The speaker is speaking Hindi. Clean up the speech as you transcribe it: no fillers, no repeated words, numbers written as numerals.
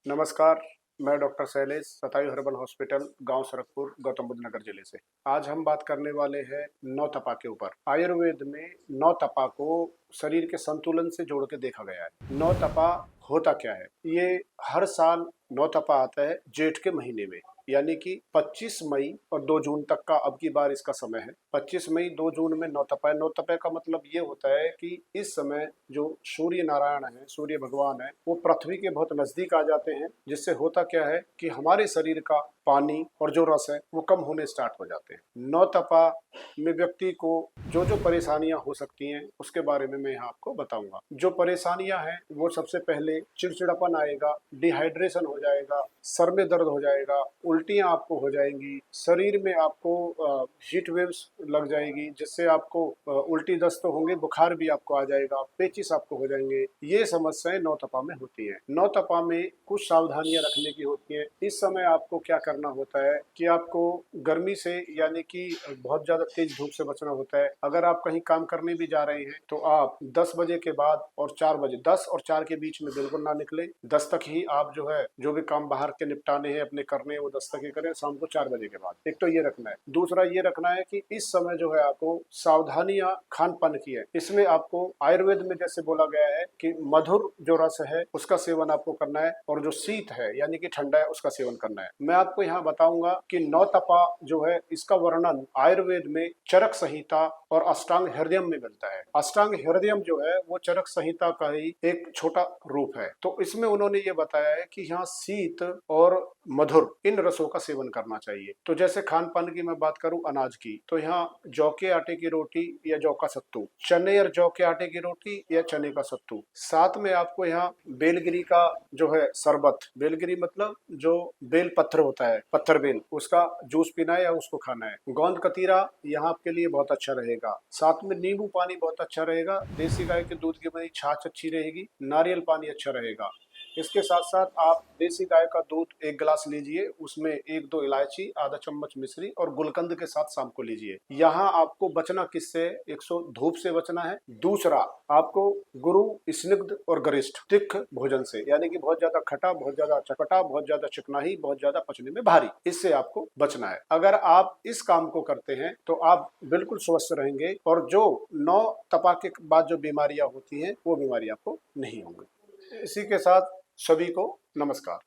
नमस्कार। मैं डॉक्टर शैलेश, शतायु हर्बल हॉस्पिटल, गांव सरकपुर, गौतम बुद्ध नगर जिले से। आज हम बात करने वाले हैं नौ तपा के ऊपर। आयुर्वेद में नौ तपा को शरीर के संतुलन से जोड़ के देखा गया है। नौ तपा होता क्या है? ये हर साल नौ तपा आता है जेठ के महीने में, यानी कि 25 मई और 2 जून तक का अब की बार इसका समय है। 25 मई 2 जून में नौ तपा है। नौ तपा का मतलब ये होता है कि इस समय जो सूर्य नारायण है, सूर्य भगवान है, वो पृथ्वी के बहुत नजदीक आ जाते हैं, जिससे होता क्या है कि हमारे शरीर का पानी और जो रस है वो कम होने स्टार्ट हो जाते हैं। नौ तपा में व्यक्ति को जो जो परेशानियां हो सकती हैं उसके बारे में मैं यहाँ आपको बताऊंगा। जो परेशानियां हैं वो सबसे पहले चिड़चिड़ापन आएगा, डिहाइड्रेशन हो जाएगा, सर में दर्द हो जाएगा, उल्टियां आपको हो जाएंगी, शरीर में आपको हीट वेव्स लग जाएगी, जिससे आपको उल्टी दस्त होंगे, बुखार भी आपको आ जाएगा, पेचिस आपको हो जाएंगे। ये समस्याएं नौ तपा में होती हैं। नौ तपा में कुछ सावधानियां रखने की होती हैं। इस समय आपको क्या करना होता है कि आपको गर्मी से यानी कि बहुत ज्यादा तेज धूप से बचना होता है। अगर आप कहीं काम करने भी जा रहे हैं तो आप 10 बजे के बाद और 4 बजे, 10 और 4 के बीच में बिल्कुल ना निकले। 10 तक ही आप जो है जो भी काम बाहर के निपटाने हैं अपने करने हैं वो 10 तक ही करें, शाम को 4 बजे के बाद। एक तो ये रखना है। दूसरा ये रखना है कि इस समय जो है आपको सावधानियां खान पान की है। इसमें आपको आयुर्वेद में जैसे बोला गया है कि मधुर जो रस है उसका सेवन आपको करना है, और जो शीत है यानी कि ठंडा है उसका सेवन करना है। मैं आपको यहाँ बताऊंगा कि नौ तपा जो है इसका वर्णन आयुर्वेद में चरक संहिता और अष्टांग हृदयम में मिलता है। अष्टांग हृदयम जो है वो चरक संहिता का ही एक छोटा रूप है। तो इसमें उन्होंने ये बताया है कि यहाँ शीत और मधुर इन रसों का सेवन करना चाहिए। तो जैसे खान पान की मैं बात करूं अनाज की, तो यहाँ जौ के आटे की रोटी या जौ का सत्तू, चने और जौ के आटे की रोटी या चने का सत्तू, साथ में आपको यहाँ बेलगिरी का जो है शरबत, बेलगिरी मतलब जो बेल पत्थर होता है, पत्थर बेल, उसका जूस पीना है या उसको खाना है। गोंद कतीरा यहाँ आपके लिए बहुत अच्छा रहेगा। साथ में नींबू पानी बहुत अच्छा रहेगा। देसी गाय के दूध की बनी छाछ अच्छी रहेगी। नारियल पानी अच्छा रहेगा। इसके साथ साथ आप देसी गाय का दूध 1 गिलास लीजिए, उसमें 1-2 इलायची, आधा चम्मच मिश्री और गुलकंद के साथ शाम को लीजिए। यहाँ आपको बचना किससे? 100 धूप से बचना है। दूसरा, आपको गुरु, स्निग्ध और गरिष्ठ तिख भोजन से, यानी कि बहुत ज्यादा खटा, बहुत ज्यादा चटपटा, बहुत ज्यादा चिकनाई, बहुत ज्यादा पचने में भारी, इससे आपको बचना है। अगर आप इस काम को करते हैं तो आप बिल्कुल स्वस्थ रहेंगे, और जो नौ तपा के बाद जो बीमारियां होती हैं वो बीमारी आपको नहीं होंगी। इसी के साथ सभी को नमस्कार।